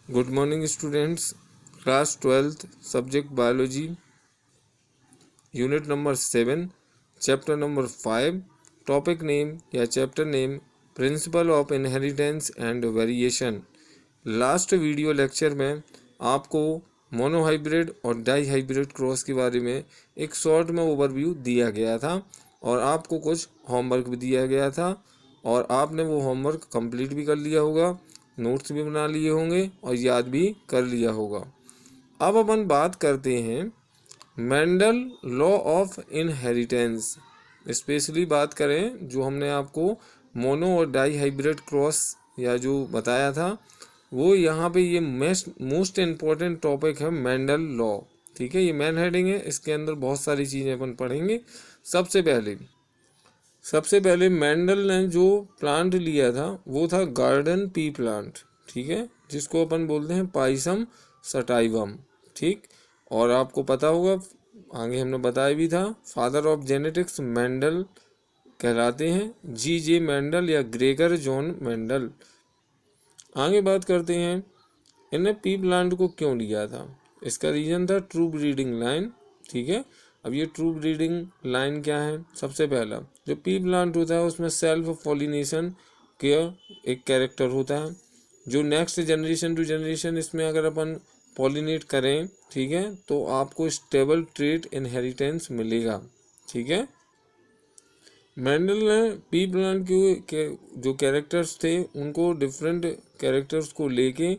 Good morning students. Class 12th subject biology, unit number 7, chapter number 5, topic name या chapter name principle of inheritance and variation। Last video lecture में आपको monohybrid और dihybrid cross के बारे में एक short में ओवरव्यू दिया गया था और आपको कुछ होमवर्क भी दिया गया था और आपने वो होमवर्क कंप्लीट भी कर लिया होगा, नोट्स भी बना लिए होंगे और याद भी कर लिया होगा। अब अपन बात करते हैं Mendel law of inheritance. Specially बात करें जो हमने आपको मोनो और डाईहाइब्रिड क्रॉस या जो बताया था वो यहाँ पे ये मोस्ट इम्पॉर्टेंट टॉपिक है मेंडल लॉ। ठीक है, ये मेन हेडिंग है, इसके अंदर बहुत सारी चीज़ें अपन पढ़ेंगे। सबसे पहले मेंडल ने जो प्लांट लिया था वो था गार्डन पी प्लांट। ठीक है, जिसको अपन बोलते हैं पाइसम सटाइवम। ठीक, और आपको पता होगा आगे हमने बताया भी था, फादर ऑफ जेनेटिक्स मेंडल कहलाते हैं, जी मेंडल या ग्रेगर जॉन मेंडल। आगे बात करते हैं इन्हें पी प्लांट को क्यों लिया था। इसका रीज़न था ट्रू ब्रीडिंग लाइन। ठीक है, अब ये ट्रू ब्रीडिंग लाइन क्या है। सबसे पहला जो पी प्लांट होता है उसमें सेल्फ पॉलिनेशन का एक कैरेक्टर होता है, जो नेक्स्ट जनरेशन टू जनरेशन इसमें अगर अपन पॉलिनेट करें, ठीक है, तो आपको स्टेबल ट्रेट इनहेरिटेंस मिलेगा। ठीक है, मेंडल ने पी प्लांट के जो कैरेक्टर्स थे उनको डिफरेंट कैरेक्टर्स को लेके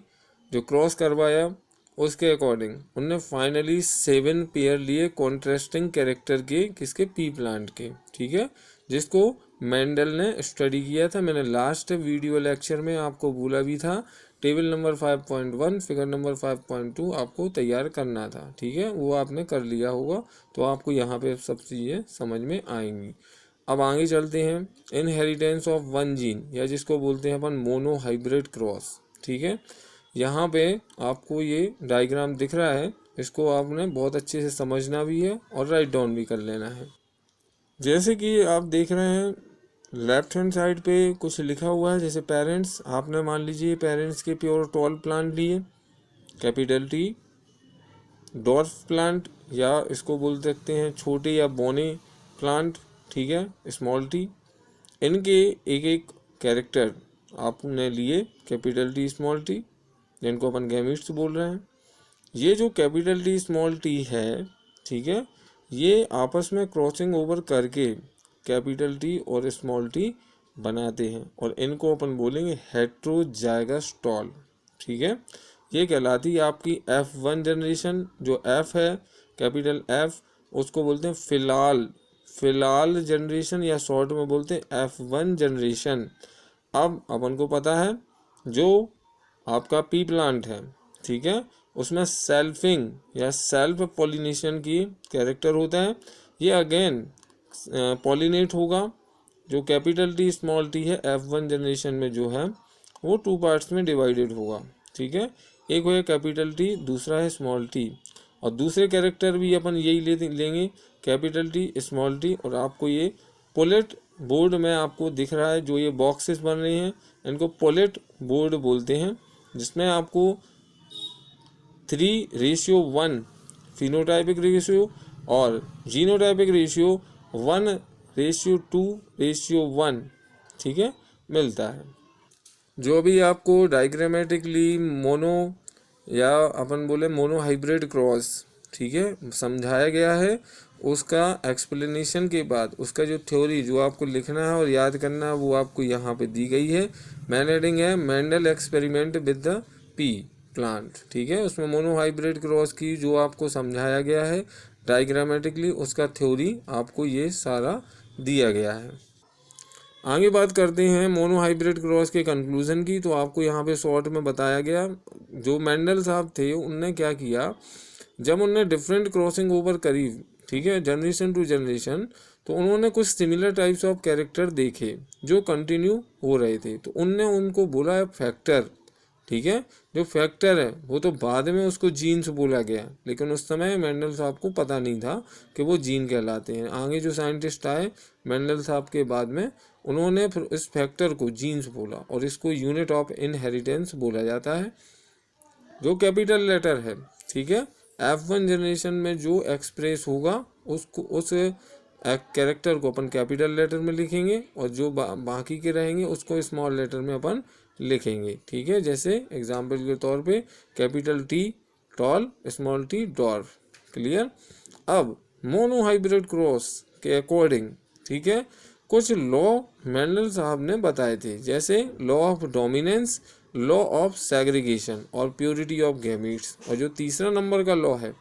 जो क्रॉस करवाया उसके अकॉर्डिंग उनने फाइनली 7 पेयर लिए कॉन्ट्रास्टिंग कैरेक्टर के, किसके, पी प्लांट के। ठीक है, जिसको मेंडल ने स्टडी किया था। मैंने लास्ट वीडियो लेक्चर में आपको बोला भी था टेबल नंबर 5.1 फिगर नंबर 5.2 आपको तैयार करना था। ठीक है, वो आपने कर लिया होगा, तो आपको यहाँ पे सब चीज़ें समझ में आएंगी। अब आगे चलते हैं इनहेरिटेंस ऑफ वन जीन या जिसको बोलते हैं अपन मोनो हाइब्रिड क्रॉस। ठीक है, यहाँ पे आपको ये डायग्राम दिख रहा है, इसको आपने बहुत अच्छे से समझना भी है और राइट डाउन भी कर लेना है। जैसे कि आप देख रहे हैं लेफ्ट हैंड साइड पे कुछ लिखा हुआ है, जैसे पेरेंट्स। आपने मान लीजिए पेरेंट्स के प्योर टॉल प्लांट लिए, कैपिटल टी, डॉर्फ प्लांट या इसको बोल सकते हैं छोटे या बोने प्लांट, ठीक है, स्मॉल टी। इनके एक एक कैरेक्टर आपने लिए, कैपिटल टी स्मॉल टी, जिनको अपन गैमीट्स बोल रहे हैं। ये जो कैपिटल टी स्मॉल टी है, ठीक है, ये आपस में क्रॉसिंग ओवर करके कैपिटल टी और स्मॉल टी बनाते हैं और इनको अपन बोलेंगे हेट्रोजाइगस टॉल। ठीक है, ये कहलाती है आपकी F1 जनरेशन। जो F है कैपिटल F, उसको बोलते हैं फिलहाल जनरेशन या शॉर्ट में बोलते हैं F1 जनरेशन। अब अपन को पता है जो आपका पी प्लांट है, ठीक है, उसमें सेल्फिंग या सेल्फ पॉलिनेशन की कैरेक्टर होता है। ये अगेन पॉलिनेट होगा। जो कैपिटल टी स्मॉल टी है F1 जनरेशन में जो है वो 2 पार्ट्स में डिवाइडेड होगा। ठीक है, एक हो कैपिटल टी, दूसरा है स्मॉल टी, और दूसरे कैरेक्टर भी अपन यही लेंगे, कैपिटल टी स्मॉल टी। और आपको ये पोलेट बोर्ड में आपको दिख रहा है, जो ये बॉक्सेस बन रहे हैं इनको पोलेट बोर्ड बोलते हैं, जिसमें आपको 3:1 फिनोटाइपिक रेशियो और जीनोटाइपिक रेशियो 1:2:1, ठीक है, मिलता है। जो भी आपको डायग्रामेटिकली मोनो या अपन बोले मोनो हाइब्रिड क्रॉस, ठीक है, समझाया गया है, उसका एक्सप्लेनेशन के बाद उसका जो थ्योरी जो आपको लिखना है और याद करना है वो आपको यहाँ पे दी गई है। मेन हेडिंग है Mendel experiment with the P plant. ठीक है, उसमें मोनो हाइब्रिड क्रॉस की जो आपको समझाया गया है डायग्रामेटिकली, उसका थ्योरी आपको ये सारा दिया गया है। आगे बात करते हैं मोनो हाइब्रिड क्रॉस के कंक्लूजन की। तो आपको यहाँ पे शॉर्ट में बताया गया, जो मेंडल साहब थे उनने क्या किया, जब उन्होंने डिफरेंट क्रॉसिंग ओवर करी, ठीक है, जनरेशन टू जनरेशन, तो उन्होंने कुछ सिमिलर टाइप्स ऑफ कैरेक्टर देखे जो कंटिन्यू हो रहे थे, तो उनने उनको बोला है फैक्टर। ठीक है, जो फैक्टर है वो तो बाद में उसको जीन्स बोला गया, लेकिन उस समय मेंडल साहब को पता नहीं था कि वो जीन कहलाते हैं। आगे जो साइंटिस्ट आए मेंडल साहब के बाद में, उन्होंने फिर इस फैक्टर को जीन्स बोला और इसको यूनिट ऑफ इनहेरिटेंस बोला जाता है। जो कैपिटल लेटर है, ठीक है। F1 जनरेशन में जो एक्सप्रेस होगा उसको, उस कैरेक्टर को अपन कैपिटल लेटर में लिखेंगे और जो बाकी के रहेंगे उसको स्मॉल लेटर में अपन लिखेंगे, ठीक है। जैसे एग्जाम्पल के तौर पे capital T tall, small t dwarf, clear. अब मोनो हाइब्रिड क्रॉस के अकॉर्डिंग, ठीक है, कुछ लॉ मेंडल साहब ने बताए थे, जैसे law of dominance, law of segregation और प्योरिटी ऑफ गैमीट्स। और जो तीसरा नंबर का लॉ है,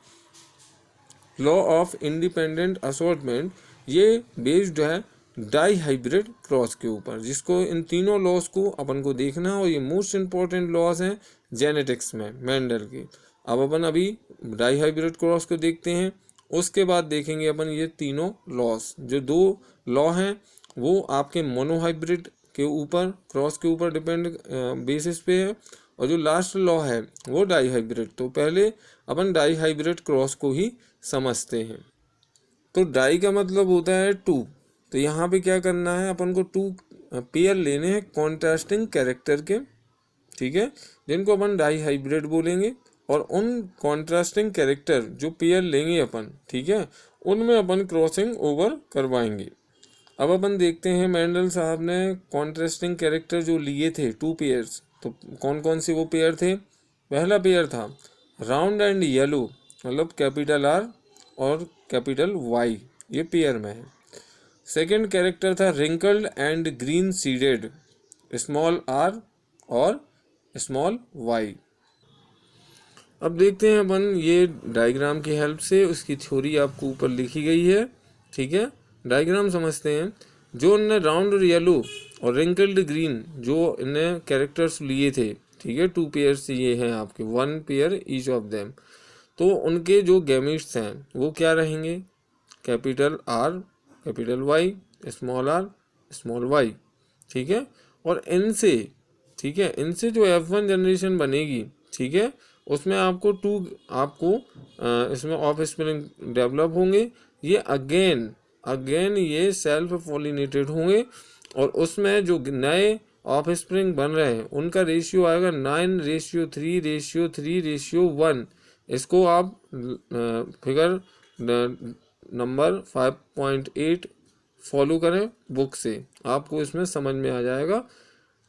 लॉ ऑफ इंडिपेंडेंट असॉर्टमेंट, ये बेस्ड है डाई हाइब्रिड क्रॉस के ऊपर, जिसको इन तीनों लॉस को अपन को देखना है और ये मोस्ट इंपॉर्टेंट लॉस हैं जेनेटिक्स में मेंडल के। अब अपन अभी डाई हाइब्रिड क्रॉस को देखते हैं, उसके बाद देखेंगे अपन ये तीनों लॉस। जो दो लॉ हैं वो आपके मोनोहाइब्रिड के ऊपर, क्रॉस के ऊपर डिपेंड बेसिस पे है, और जो लास्ट लॉ है वो डाई हाइब्रिड। तो पहले अपन डाई हाइब्रिड क्रॉस को ही समझते हैं। तो डाई का मतलब होता है टू, तो यहाँ पे क्या करना है, अपन को टू पेयर लेने हैं कॉन्ट्रास्टिंग कैरेक्टर के, ठीक है, जिनको अपन डाई हाइब्रिड बोलेंगे। और उन कॉन्ट्रास्टिंग कैरेक्टर जो पेयर लेंगे अपन, ठीक है, उनमें अपन क्रॉसिंग ओवर करवाएंगे। अब अपन देखते हैं मेंडल साहब ने कॉन्ट्रास्टिंग कैरेक्टर जो लिए थे टू पेयर्स, तो कौन कौन से वो पेयर थे। पहला पेयर था राउंड एंड येलो, मतलब कैपिटल R और कैपिटल Y, ये पेयर में है। सेकंड कैरेक्टर था wrinkled and green seeded, small r और स्मॉल y। अब देखते हैं अपन ये डायग्राम की हेल्प से, उसकी थ्योरी आपको ऊपर लिखी गई है, ठीक है। डायग्राम समझते हैं। जो इनने राउंड और येलो और रिंकल्ड ग्रीन जो इनने कैरेक्टर्स लिए थे, ठीक है, टू पेयर्स ये हैं आपके, one pair each of them. तो उनके जो गैमेट्स हैं वो क्या रहेंगे, capital R capital Y, small r small y, ठीक है। और इनसे, ठीक है, इनसे जो F1 जनरेशन बनेगी, ठीक है, उसमें आपको इसमें ऑफ स्प्रिंग डेवलप होंगे। ये अगेन ये सेल्फ पॉलिनेटेड होंगे, और उसमें जो नए ऑफ स्प्रिंग बन रहे हैं उनका रेशियो आएगा 9:3:3:1। इसको आप फिगर नंबर 5.8 फॉलो करें बुक से, आपको इसमें समझ में आ जाएगा।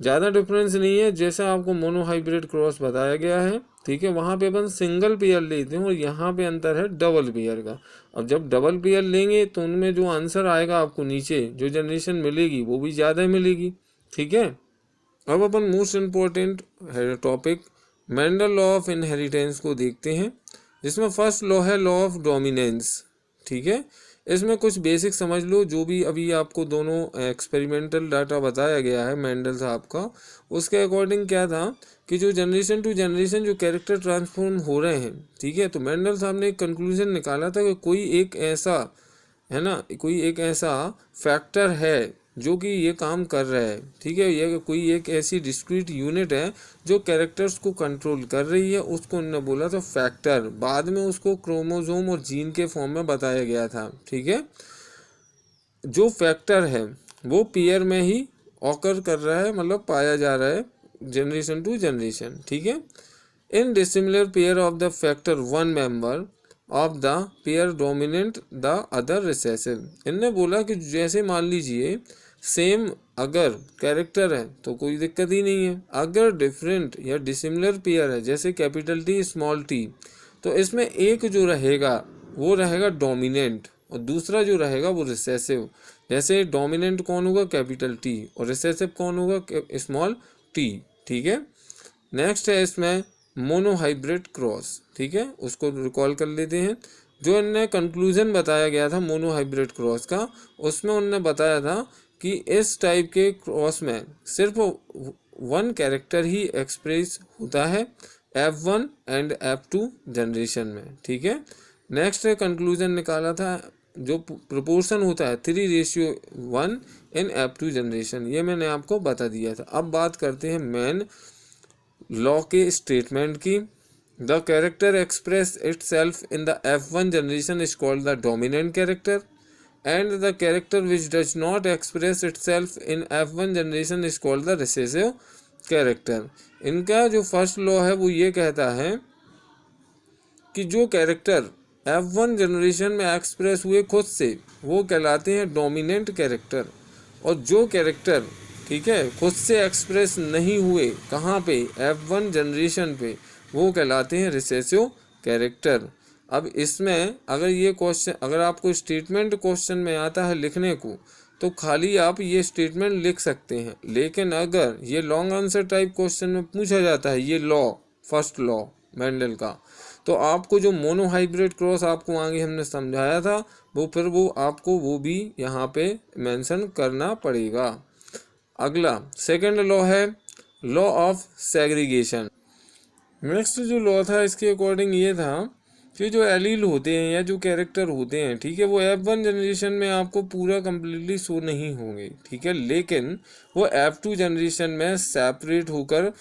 ज़्यादा डिफरेंस नहीं है, जैसा आपको मोनो हाइब्रिड क्रॉस बताया गया है, ठीक है, वहाँ पे अपन सिंगल पेयर लेते हैं और यहाँ पे अंतर है डबल पेयर का। अब जब डबल पेयर लेंगे तो उनमें जो आंसर आएगा आपको नीचे जो जनरेशन मिलेगी वो भी ज़्यादा मिलेगी, ठीक है। अब अपन most important topic Mendel law of inheritance को देखते हैं, जिसमें फर्स्ट लॉ है लॉ ऑफ डोमिनेंस, ठीक है। इसमें कुछ बेसिक समझ लो, जो भी अभी आपको दोनों एक्सपेरिमेंटल डाटा बताया गया है मेंडल साहब का, उसके अकॉर्डिंग क्या था कि जो जनरेशन टू जनरेशन जो कैरेक्टर ट्रांसफॉर्म हो रहे हैं, ठीक है, तो मेंडल साहब ने एक कंक्लूजन निकाला था कि कोई एक ऐसा है ना, कोई एक ऐसा फैक्टर है जो कि ये काम कर रहा है, ठीक है, ये कोई एक ऐसी डिस्क्रीट यूनिट है जो कैरेक्टर्स को कंट्रोल कर रही है, उसको उन्होंने बोला था फैक्टर। बाद में उसको क्रोमोसोम और जीन के फॉर्म में बताया गया था, ठीक है। जो फैक्टर है वो पेयर में ही ऑकर कर रहा है, मतलब पाया जा रहा है जनरेशन टू जनरेशन, ठीक है। In dissimilar pair of the factor one member of the pair dominant the other recessive. इनने बोला कि जैसे मान लीजिए सेम अगर कैरेक्टर है तो कोई दिक्कत ही नहीं है, अगर डिफरेंट या डिसिमिलर पेयर है जैसे कैपिटल T स्मॉल t, तो इसमें एक जो रहेगा वो रहेगा डोमिनेंट और दूसरा जो रहेगा वो रिसेसिव। जैसे डोमिनेंट कौन होगा, कैपिटल T, और रिसेसिव कौन होगा, स्मॉल t, ठीक है। नेक्स्ट है इसमें मोनोहाइब्रिड क्रॉस, ठीक है, उसको रिकॉल कर लेते हैं। जो इनने कंक्लूजन बताया गया था मोनोहाइब्रिड क्रॉस का, उसमें उन्होंने बताया था कि इस टाइप के क्रॉस में सिर्फ वन कैरेक्टर ही एक्सप्रेस होता है F1 एंड F2 जनरेशन में, ठीक है। नेक्स्ट कंक्लूजन निकाला था जो प्रोपोर्शन होता है 3:1 इन F2 जनरेशन, ये मैंने आपको बता दिया था। अब बात करते हैं मेन लॉ के स्टेटमेंट की। The character express itself in the F1 generation is called the dominant character and the character which does not express itself in F1 generation is called the recessive character। इनका जो first law है वो ये कहता है कि जो character F1 generation में एक्सप्रेस हुए खुद से, वो कहलाते हैं डोमिनेंट कैरेक्टर। और जो कैरेक्टर, ठीक है, खुद से एक्सप्रेस नहीं हुए कहाँ पे, F1 जनरेशन पे, वो कहलाते हैं रिसेसिव कैरेक्टर। अब इसमें अगर ये क्वेश्चन, अगर आपको स्टेटमेंट क्वेश्चन में आता है लिखने को, तो खाली आप ये स्टेटमेंट लिख सकते हैं। लेकिन अगर ये लॉन्ग आंसर टाइप क्वेश्चन में पूछा जाता है, ये लॉ, फर्स्ट लॉ मेंडल का, तो आपको जो मोनोहाइब्रिड क्रॉस आपको आगे हमने समझाया था, वो आपको वो भी यहाँ पे मेंशन करना पड़ेगा। अगला सेकंड लॉ है लॉ ऑफ सेग्रीगेशन। नेक्स्ट जो लॉ था इसके अकॉर्डिंग ये था कि जो एलील होते हैं या जो कैरेक्टर होते हैं, ठीक है, वो F1 जनरेशन में आपको पूरा कम्प्लीटली शो नहीं होंगे, ठीक है, लेकिन वो F2 जनरेशन में सेपरेट होकर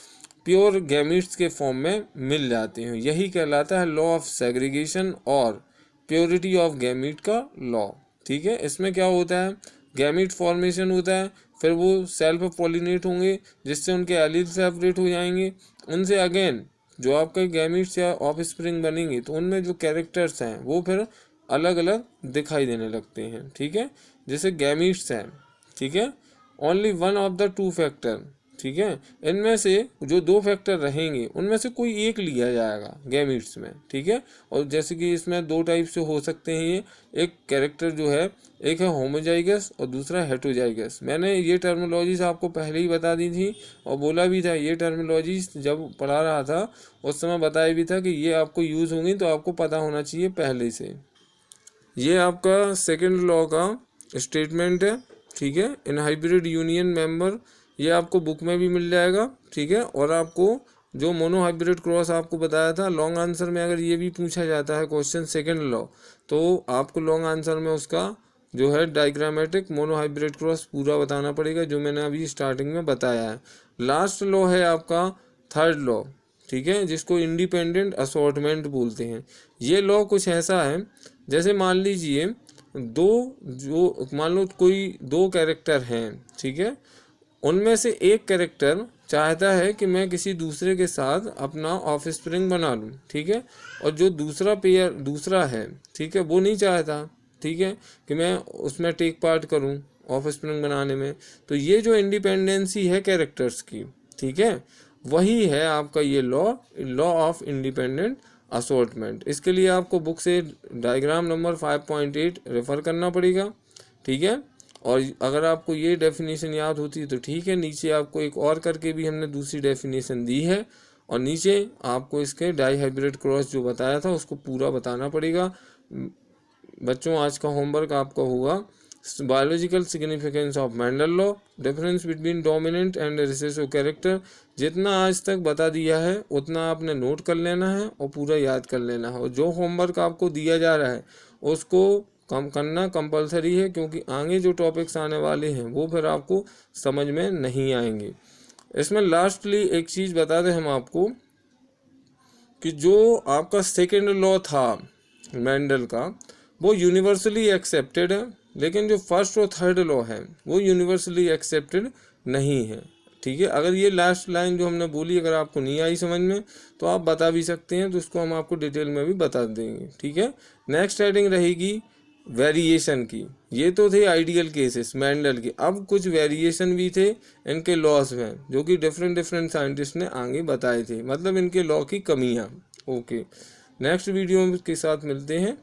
प्योर गैमीट्स के फॉर्म में मिल जाते हैं। यही कहलाता है लॉ ऑफ सेग्रीगेशन और प्योरिटी ऑफ गैमीट का लॉ, ठीक है। इसमें क्या होता है, गैमीट फॉर्मेशन होता है, फिर वो सेल्फ पॉलिनेट होंगे जिससे उनके एलील सेपरेट हो जाएंगे, उनसे अगेन जो आपके गैमीट्स या ऑफस्प्रिंग बनेंगे तो उनमें जो कैरेक्टर्स हैं वो फिर अलग अलग दिखाई देने लगते हैं, ठीक है। जैसे गैमीट्स हैं, ठीक है, only one of the two factor, ठीक है, इनमें से जो दो फैक्टर रहेंगे उनमें से कोई एक लिया जाएगा गैमीट्स में, ठीक है। और जैसे कि इसमें दो टाइप से हो सकते हैं ये, एक कैरेक्टर जो है, एक है होमोजाइगस और दूसरा हेटरोजाइगस। मैंने ये टर्मिनोलॉजीज आपको पहले ही बता दी थी और बोला भी था, ये टर्मिनोलॉजीज जब पढ़ा रहा था उस समय बताया भी था कि ये आपको यूज़ होंगी, तो आपको पता होना चाहिए पहले से। ये आपका सेकेंड लॉ का स्टेटमेंट है, ठीक है, इन हाइब्रिड यूनियन मेंबर, ये आपको बुक में भी मिल जाएगा, ठीक है। और आपको जो मोनो हाइब्रिड क्रॉस आपको बताया था, लॉन्ग आंसर में अगर ये भी पूछा जाता है क्वेश्चन सेकंड लॉ, तो आपको लॉन्ग आंसर में उसका जो है डायग्रामेटिक मोनो हाइब्रिड क्रॉस पूरा बताना पड़ेगा, जो मैंने अभी स्टार्टिंग में बताया है। लास्ट लॉ है आपका थर्ड लॉ, ठीक है, जिसको इंडिपेंडेंट असॉर्टमेंट बोलते हैं। ये लॉ कुछ ऐसा है, जैसे मान लीजिए मान लो कोई दो कैरेक्टर हैं, ठीक है, उनमें से एक कैरेक्टर चाहता है कि मैं किसी दूसरे के साथ अपना ऑफस्प्रिंग बना लूँ, ठीक है, और जो दूसरा है, ठीक है, वो नहीं चाहता, ठीक है, कि मैं उसमें टेक पार्ट करूँ ऑफस्प्रिंग बनाने में। तो ये जो इंडिपेंडेंसी है कैरेक्टर्स की, ठीक है, वही है आपका ये लॉ ऑफ इंडिपेंडेंट असॉर्टमेंट। इसके लिए आपको बुक से डायग्राम नंबर 5.8 रेफ़र करना पड़ेगा, ठीक है। और अगर आपको ये डेफिनेशन याद होती है तो ठीक है, नीचे आपको एक और करके भी हमने दूसरी डेफिनेशन दी है, और नीचे आपको इसके डाई हाइब्रिड क्रॉस जो बताया था उसको पूरा बताना पड़ेगा। बच्चों, आज का होमवर्क आपका होगा biological significance of Mendel law, difference between dominant and recessive character. जितना आज तक बता दिया है उतना आपने नोट कर लेना है और पूरा याद कर लेना है। और जो होमवर्क आपको दिया जा रहा है उसको कम करना कंपलसरी है, क्योंकि आगे जो टॉपिक्स आने वाले हैं वो फिर आपको समझ में नहीं आएंगे। इसमें लास्टली एक चीज़ बता दें हम आपको कि जो आपका सेकेंड लॉ था मेंडल का, वो यूनिवर्सली एक्सेप्टेड है, लेकिन जो फर्स्ट और थर्ड लॉ है वो यूनिवर्सली एक्सेप्टेड नहीं है, ठीक है। अगर ये लास्ट लाइन जो हमने बोली अगर आपको नहीं आई समझ में तो आप बता भी सकते हैं, तो उसको हम आपको डिटेल में भी बता देंगे, ठीक है। नेक्स्ट हेडिंग रहेगी वेरिएशन की। ये तो थे आइडियल केसेस मेंडल के, अब कुछ वेरिएशन भी थे इनके लॉस में, जो कि डिफरेंट साइंटिस्ट ने आगे बताए थे, मतलब इनके लॉ की कमियां। ओके, नेक्स्ट वीडियो के साथ मिलते हैं।